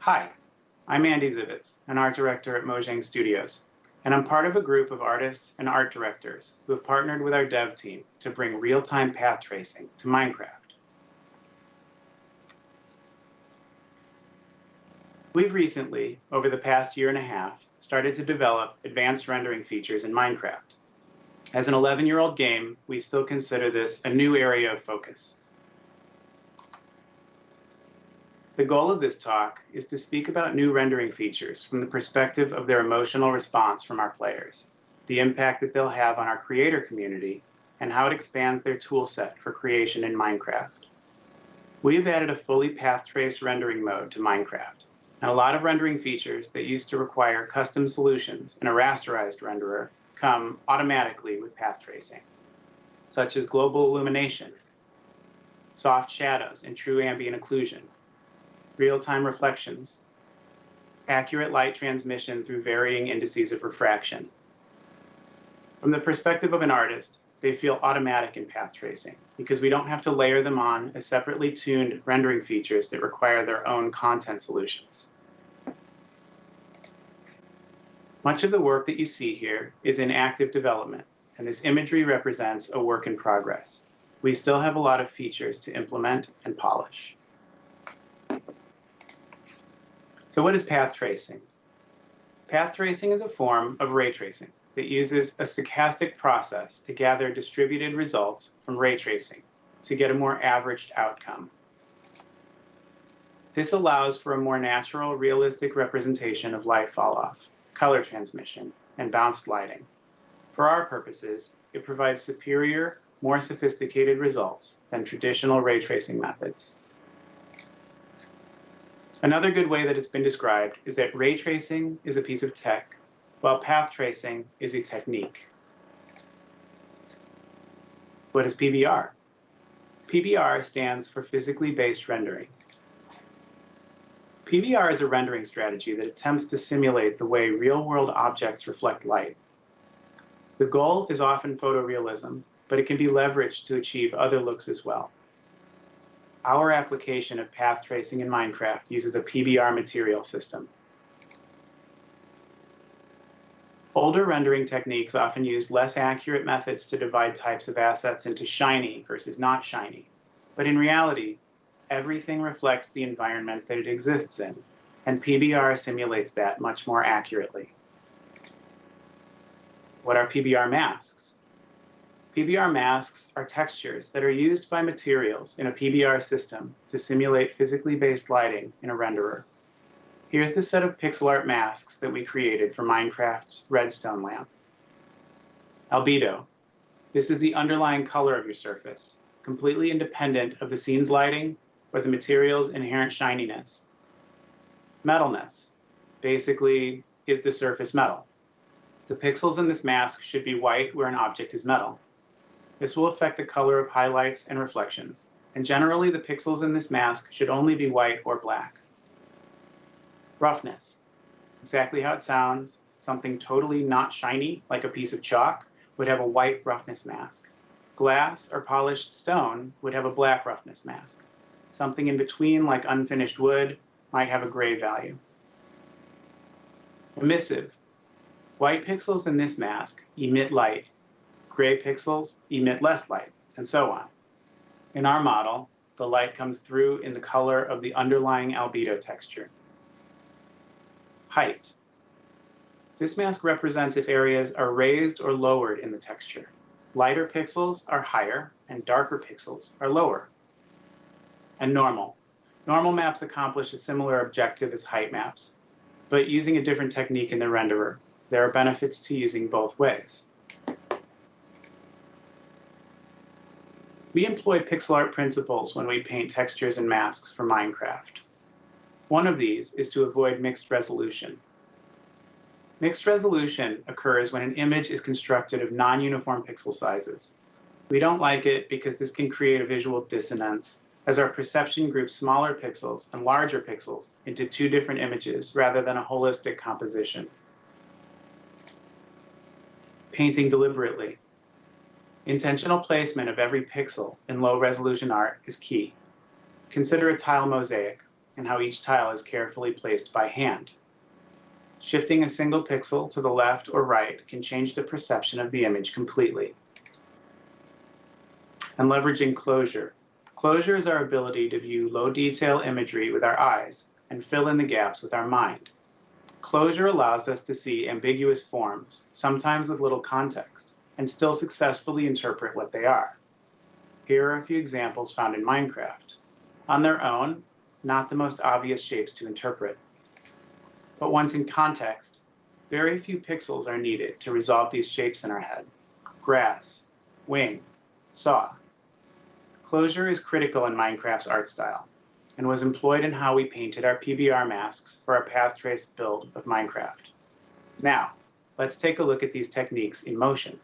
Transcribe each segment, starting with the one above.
Hi, I'm Andy Zivitz, an art director at Mojang Studios, and I'm part of a group of artists and art directors who have partnered with our dev team to bring real-time path tracing to Minecraft. We've recently, over the past year and a half, started to develop advanced rendering features in Minecraft. As an 11-year-old game, we still consider this a new area of focus. The goal of this talk is to speak about new rendering features from the perspective of their emotional response from our players, the impact that they'll have on our creator community, and how it expands their tool set for creation in Minecraft. We have added a fully path-traced rendering mode to Minecraft, and a lot of rendering features that used to require custom solutions in a rasterized renderer come automatically with path tracing, such as global illumination, soft shadows and true ambient occlusion, real-time reflections, accurate light transmission through varying indices of refraction. From the perspective of an artist, they feel automatic in path tracing because we don't have to layer them on as separately tuned rendering features that require their own content solutions. Much of the work that you see here is in active development, and this imagery represents a work in progress. We still have a lot of features to implement and polish. So what is path tracing? Path tracing is a form of ray tracing that uses a stochastic process to gather distributed results from ray tracing to get a more averaged outcome. This allows for a more natural, realistic representation of light falloff, color transmission, and bounced lighting. For our purposes, it provides superior, more sophisticated results than traditional ray tracing methods. Another good way that it's been described is that ray tracing is a piece of tech, while path tracing is a technique. What is PBR? PBR stands for physically based rendering. PBR is a rendering strategy that attempts to simulate the way real-world objects reflect light. The goal is often photorealism, but it can be leveraged to achieve other looks as well. Our application of path tracing in Minecraft uses a PBR material system. Older rendering techniques often used less accurate methods to divide types of assets into shiny versus not shiny. But in reality, everything reflects the environment that it exists in, and PBR simulates that much more accurately. What are PBR masks? PBR masks are textures that are used by materials in a PBR system to simulate physically based lighting in a renderer. Here's the set of pixel art masks that we created for Minecraft's redstone lamp. Albedo. This is the underlying color of your surface, completely independent of the scene's lighting or the material's inherent shininess. Metalness. Basically, is the surface metal? The pixels in this mask should be white where an object is metal. This will affect the color of highlights and reflections, and generally the pixels in this mask should only be white or black. Roughness. Exactly how it sounds, something totally not shiny, like a piece of chalk, would have a white roughness mask. Glass or polished stone would have a black roughness mask. Something in between, like unfinished wood, might have a gray value. Emissive. White pixels in this mask emit light. Gray pixels emit less light, and so on. In our model, the light comes through in the color of the underlying albedo texture. Height. This mask represents if areas are raised or lowered in the texture. Lighter pixels are higher, and darker pixels are lower. And normal. Normal maps accomplish a similar objective as height maps, but using a different technique in the renderer. There are benefits to using both ways. We employ pixel art principles when we paint textures and masks for Minecraft. One of these is to avoid mixed resolution. Mixed resolution occurs when an image is constructed of non-uniform pixel sizes. We don't like it because this can create a visual dissonance, as our perception groups smaller pixels and larger pixels into two different images rather than a holistic composition. Painting deliberately. Intentional placement of every pixel in low-resolution art is key. Consider a tile mosaic. and how each tile is carefully placed by hand. Shifting a single pixel to the left or right can change the perception of the image completely. And leveraging closure. Closure is our ability to view low-detail imagery with our eyes and fill in the gaps with our mind. Closure allows us to see ambiguous forms, sometimes with little context, and still successfully interpret what they are. Here are a few examples found in Minecraft. On their own, not the most obvious shapes to interpret. But once in context, very few pixels are needed to resolve these shapes in our head. Grass, wing, saw. Closure is critical in Minecraft's art style, and was employed in how we painted our PBR masks for our path-traced build of Minecraft. Now, let's take a look at these techniques in motion.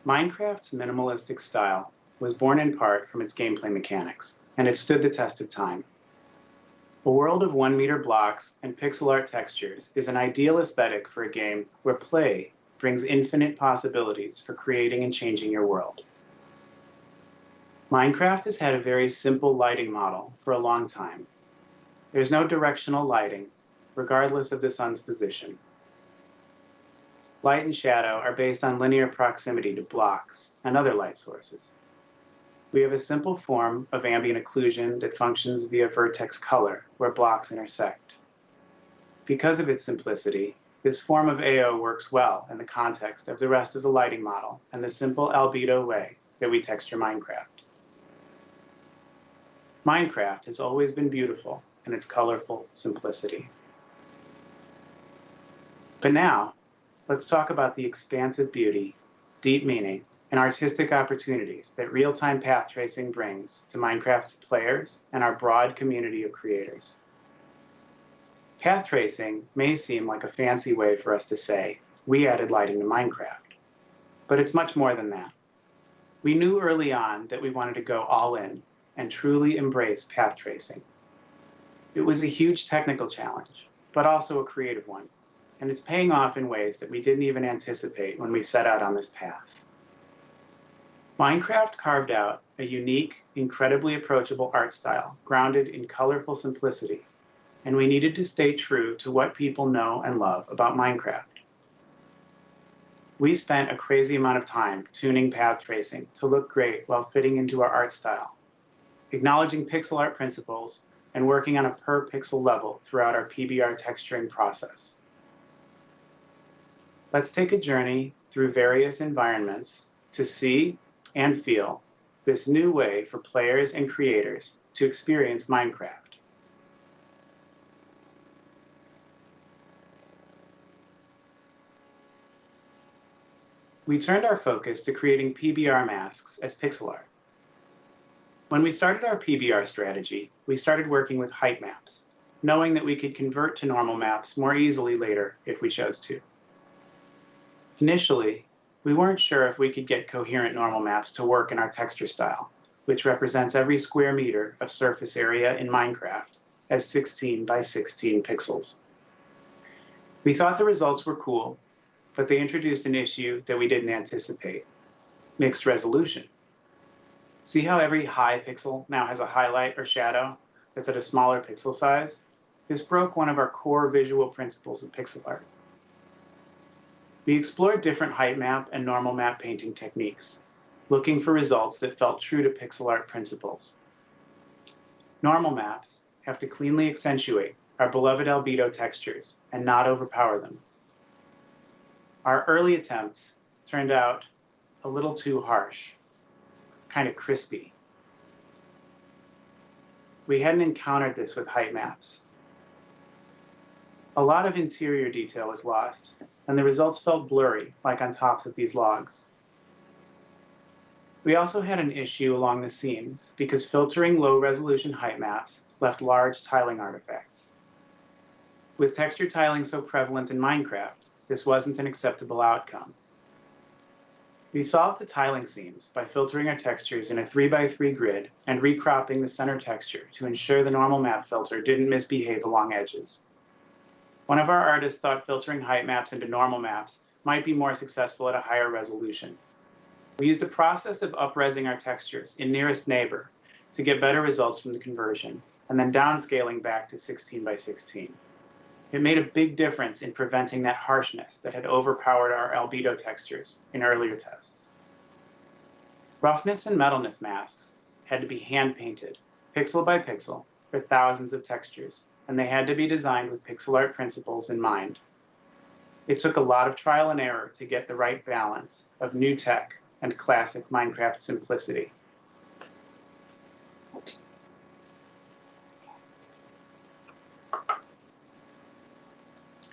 Minecraft's minimalistic style was born in part from its gameplay mechanics, and it stood the test of time. A world of 1-meter blocks and pixel art textures is an ideal aesthetic for a game where play brings infinite possibilities for creating and changing your world. Minecraft has had a very simple lighting model for a long time. There's no directional lighting, regardless of the sun's position. Light and shadow are based on linear proximity to blocks and other light sources. We have a simple form of ambient occlusion that functions via vertex color, where blocks intersect. Because of its simplicity, this form of AO works well in the context of the rest of the lighting model and the simple albedo way that we texture Minecraft. Minecraft has always been beautiful in its colorful simplicity. But now, let's talk about the expansive beauty, deep meaning, and artistic opportunities that real-time path tracing brings to Minecraft's players and our broad community of creators. Path tracing may seem like a fancy way for us to say, we added lighting to Minecraft, but it's much more than that. We knew early on that we wanted to go all in and truly embrace path tracing. It was a huge technical challenge, but also a creative one, and it's paying off in ways that we didn't even anticipate when we set out on this path. Minecraft carved out a unique, incredibly approachable art style grounded in colorful simplicity, and we needed to stay true to what people know and love about Minecraft. We spent a crazy amount of time tuning path tracing to look great while fitting into our art style, acknowledging pixel art principles, and working on a per pixel level throughout our PBR texturing process. Let's take a journey through various environments to see and feel this new way for players and creators to experience Minecraft. We turned our focus to creating PBR masks as pixel art. When we started our PBR strategy, we started working with height maps, knowing that we could convert to normal maps more easily later if we chose to. Initially, we weren't sure if we could get coherent normal maps to work in our texture style, which represents every square meter of surface area in Minecraft as 16 by 16 pixels. We thought the results were cool, but they introduced an issue that we didn't anticipate: mixed resolution. See how every high pixel now has a highlight or shadow that's at a smaller pixel size? This broke one of our core visual principles of pixel art. We explored different height map and normal map painting techniques, looking for results that felt true to pixel art principles. Normal maps have to cleanly accentuate our beloved albedo textures and not overpower them. Our early attempts turned out a little too harsh, kind of crispy. We hadn't encountered this with height maps. A lot of interior detail was lost, and the results felt blurry, like on tops of these logs. We also had an issue along the seams because filtering low-resolution height maps left large tiling artifacts. With texture tiling so prevalent in Minecraft, this wasn't an acceptable outcome. We solved the tiling seams by filtering our textures in a 3x3 grid and recropping the center texture to ensure the normal map filter didn't misbehave along edges. One of our artists thought filtering height maps into normal maps might be more successful at a higher resolution. We used a process of up-resing our textures in Nearest Neighbor to get better results from the conversion, and then downscaling back to 16 by 16. It made a big difference in preventing that harshness that had overpowered our albedo textures in earlier tests. Roughness and metalness masks had to be hand-painted, pixel by pixel, for thousands of textures, and they had to be designed with pixel art principles in mind. It took a lot of trial and error to get the right balance of new tech and classic Minecraft simplicity.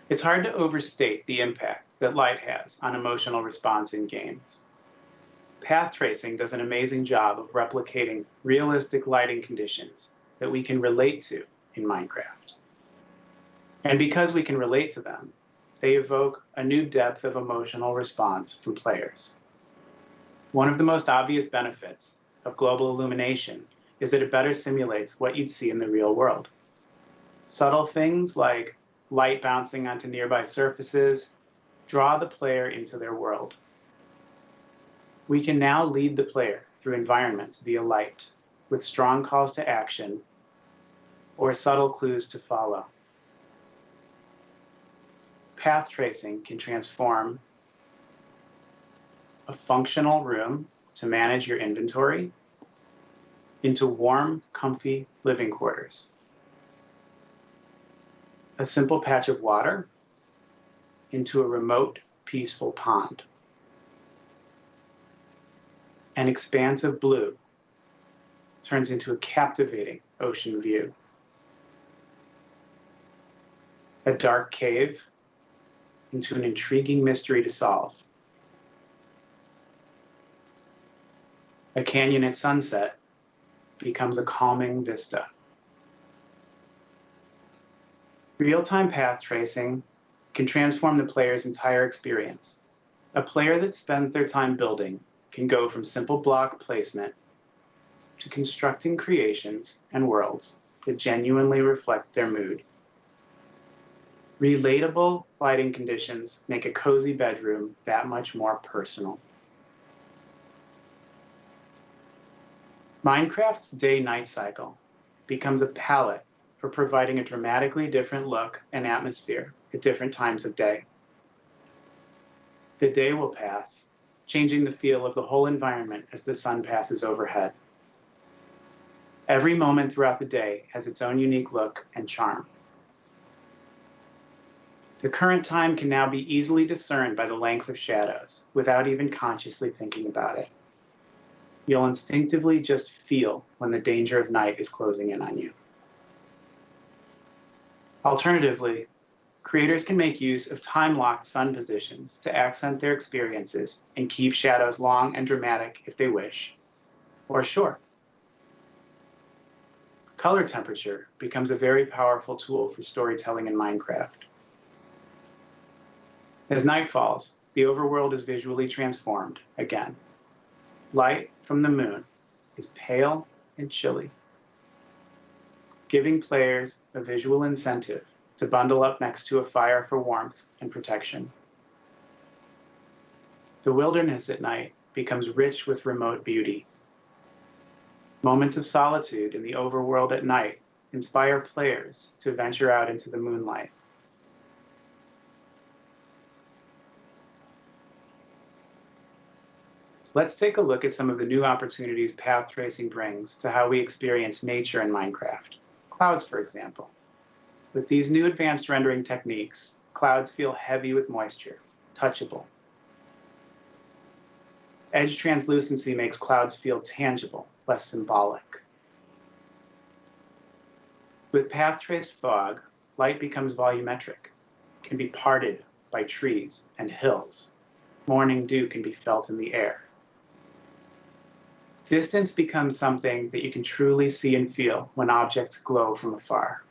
It's hard to overstate the impact that light has on emotional response in games. Path tracing does an amazing job of replicating realistic lighting conditions that we can relate to in Minecraft. And because we can relate to them, they evoke a new depth of emotional response from players. One of the most obvious benefits of global illumination is that it better simulates what you'd see in the real world. Subtle things like light bouncing onto nearby surfaces draw the player into their world. We can now lead the player through environments via light, with strong calls to action or subtle clues to follow. Path tracing can transform a functional room to manage your inventory into warm, comfy living quarters. A simple patch of water into a remote, peaceful pond. An expanse of blue turns into a captivating ocean view. A dark cave into an intriguing mystery to solve. A canyon at sunset becomes a calming vista. Real-time path tracing can transform the player's entire experience. A player that spends their time building can go from simple block placement to constructing creations and worlds that genuinely reflect their mood. Relatable lighting conditions make a cozy bedroom that much more personal. Minecraft's day-night cycle becomes a palette for providing a dramatically different look and atmosphere at different times of day. The day will pass, changing the feel of the whole environment as the sun passes overhead. Every moment throughout the day has its own unique look and charm. The current time can now be easily discerned by the length of shadows without even consciously thinking about it. You'll instinctively just feel when the danger of night is closing in on you. Alternatively, creators can make use of time-locked sun positions to accent their experiences and keep shadows long and dramatic if they wish, or short. Color temperature becomes a very powerful tool for storytelling in Minecraft. As night falls, the overworld is visually transformed again. Light from the moon is pale and chilly, giving players a visual incentive to bundle up next to a fire for warmth and protection. The wilderness at night becomes rich with remote beauty. Moments of solitude in the overworld at night inspire players to venture out into the moonlight. Let's take a look at some of the new opportunities path tracing brings to how we experience nature in Minecraft. Clouds, for example. With these new advanced rendering techniques, clouds feel heavy with moisture, touchable. Edge translucency makes clouds feel tangible, less symbolic. With path-traced fog, light becomes volumetric, can be parted by trees and hills. Morning dew can be felt in the air. Distance becomes something that you can truly see and feel when objects glow from afar.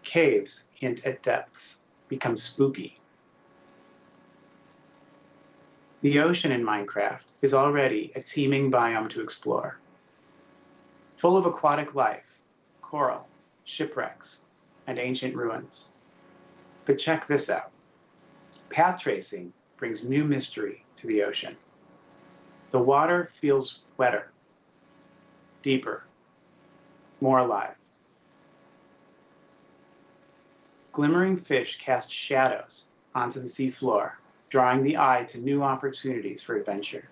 Caves hint at depths, become spooky. The ocean in Minecraft is already a teeming biome to explore. Full of aquatic life, coral, shipwrecks, and ancient ruins. But check this out. Path tracing brings new mystery to the ocean. The water feels wetter, deeper, more alive. Glimmering fish cast shadows onto the seafloor, drawing the eye to new opportunities for adventure.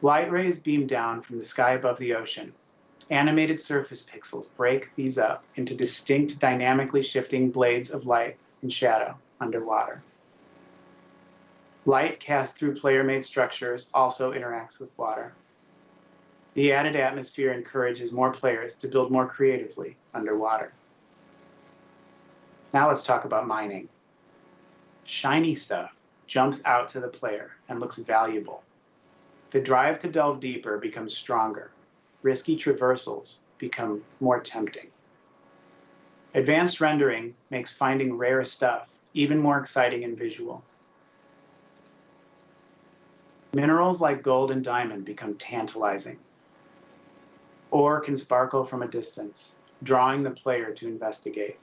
Light rays beam down from the sky above the ocean. Animated surface pixels break these up into distinct, dynamically shifting blades of light and shadow underwater. Light cast through player-made structures also interacts with water. The added atmosphere encourages more players to build more creatively underwater. Now let's talk about mining. Shiny stuff jumps out to the player and looks valuable. The drive to delve deeper becomes stronger. Risky traversals become more tempting. Advanced rendering makes finding rare stuff even more exciting and visual. Minerals like gold and diamond become tantalizing. Ore can sparkle from a distance, drawing the player to investigate.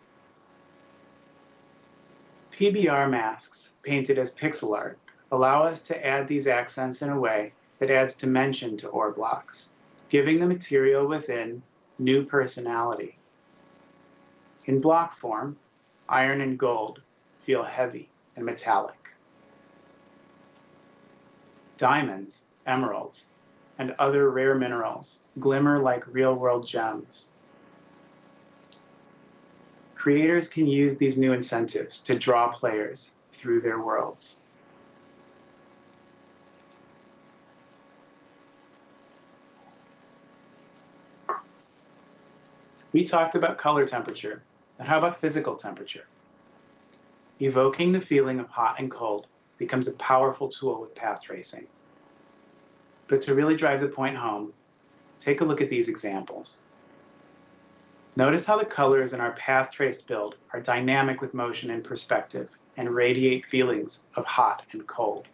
PBR masks, painted as pixel art, allow us to add these accents in a way that adds dimension to ore blocks, giving the material within new personality. In block form, iron and gold feel heavy and metallic. Diamonds, emeralds, and other rare minerals glimmer like real-world gems. Creators can use these new incentives to draw players through their worlds. We talked about color temperature, but how about physical temperature? Evoking the feeling of hot and cold becomes a powerful tool with path tracing. But to really drive the point home, take a look at these examples. Notice how the colors in our path traced build are dynamic with motion and perspective and radiate feelings of hot and cold.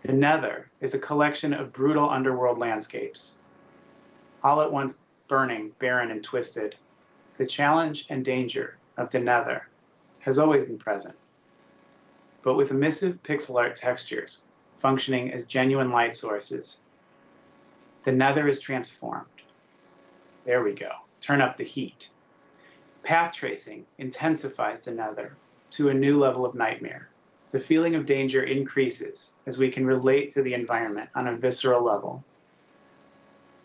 The Nether is a collection of brutal underworld landscapes. All at once burning, barren, and twisted, the challenge and danger of the Nether has always been present. But with emissive pixel art textures functioning as genuine light sources, the Nether is transformed. There we go. Turn up the heat. Path tracing intensifies the Nether to a new level of nightmare. The feeling of danger increases as we can relate to the environment on a visceral level.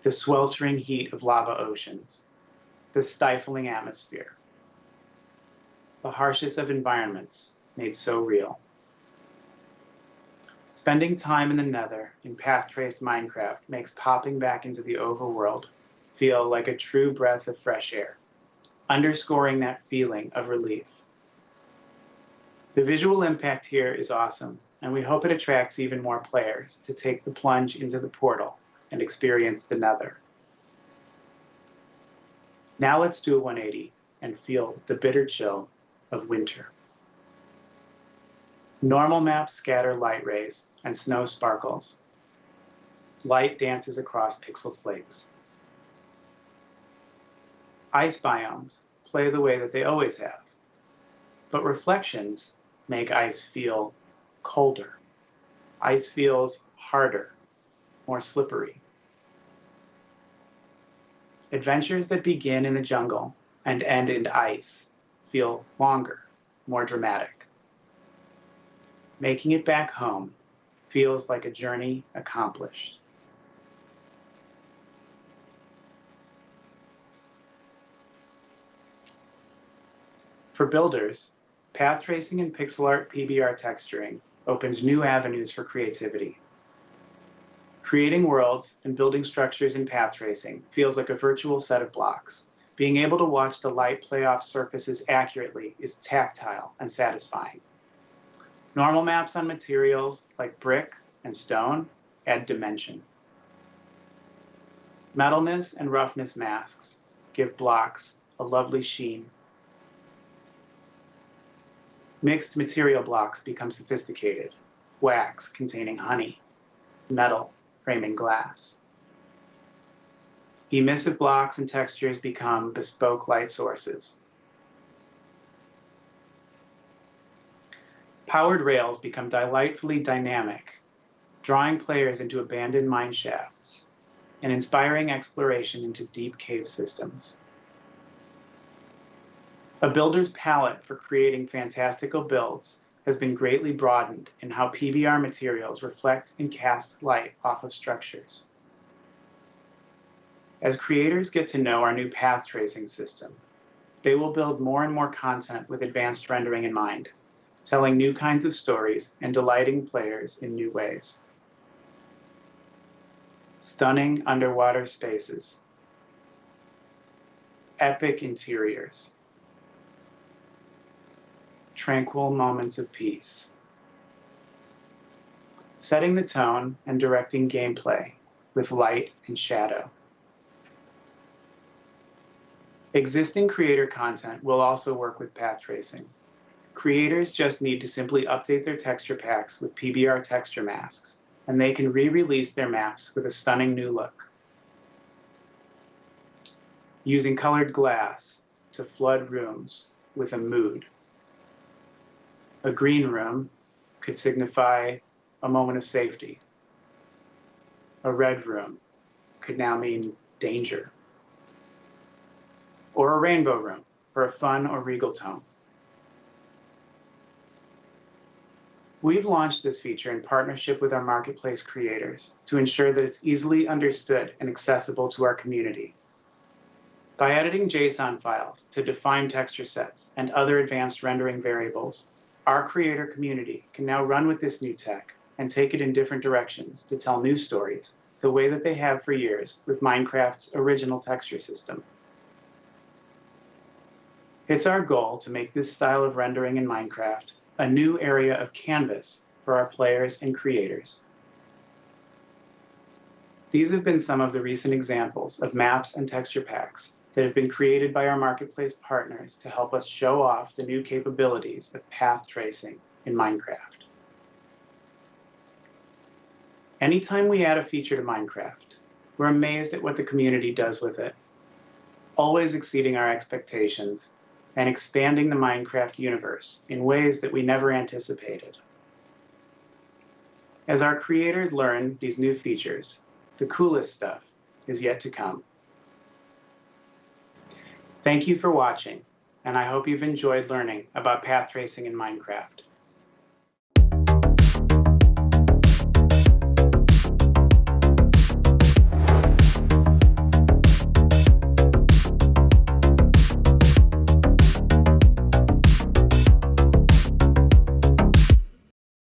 The sweltering heat of lava oceans, the stifling atmosphere, the harshest of environments made so real. Spending time in the Nether in path-traced Minecraft makes popping back into the overworld feel like a true breath of fresh air, underscoring that feeling of relief. The visual impact here is awesome, and we hope it attracts even more players to take the plunge into the portal and experience the Nether. Now let's do a 180 and feel the bitter chill of winter. Normal maps scatter light rays and snow sparkles. Light dances across pixel flakes. Ice biomes play the way that they always have, but reflections make ice feel colder. Ice feels harder, more slippery. Adventures that begin in the jungle and end in ice feel longer, more dramatic. Making it back home feels like a journey accomplished. For builders, path tracing and pixel art PBR texturing opens new avenues for creativity. Creating worlds and building structures in path tracing feels like a virtual set of blocks. Being able to watch the light play off surfaces accurately is tactile and satisfying. Normal maps on materials like brick and stone add dimension. Metalness and roughness masks give blocks a lovely sheen. Mixed material blocks become sophisticated, wax containing honey, metal framing glass. Emissive blocks and textures become bespoke light sources. Powered rails become delightfully dynamic, drawing players into abandoned mine shafts. and inspiring exploration into deep cave systems. A builder's palette for creating fantastical builds has been greatly broadened in how PBR materials reflect and cast light off of structures. As creators get to know our new path tracing system, they will build more and more content with advanced rendering in mind, telling new kinds of stories and delighting players in new ways. Stunning underwater spaces, epic interiors, tranquil moments of peace, setting the tone and directing gameplay with light and shadow. Existing creator content will also work with path tracing. Creators just need to simply update their texture packs with PBR texture masks, and they can re-release their maps with a stunning new look. Using colored glass to flood rooms with a mood. A green room could signify a moment of safety. A red room could now mean danger. Or a rainbow room for a fun or regal tone. We've launched this feature in partnership with our marketplace creators to ensure that it's easily understood and accessible to our community. By editing JSON files to define texture sets and other advanced rendering variables, our creator community can now run with this new tech and take it in different directions to tell new stories, the way that they have for years with Minecraft's original texture system. It's our goal to make this style of rendering in Minecraft a new area of canvas for our players and creators. These have been some of the recent examples of maps and texture packs that have been created by our marketplace partners to help us show off the new capabilities of path tracing in Minecraft. Anytime we add a feature to Minecraft, we're amazed at what the community does with it, always exceeding our expectations and expanding the Minecraft universe in ways that we never anticipated. As our creators learn these new features, the coolest stuff is yet to come. Thank you for watching, and I hope you've enjoyed learning about path tracing in Minecraft.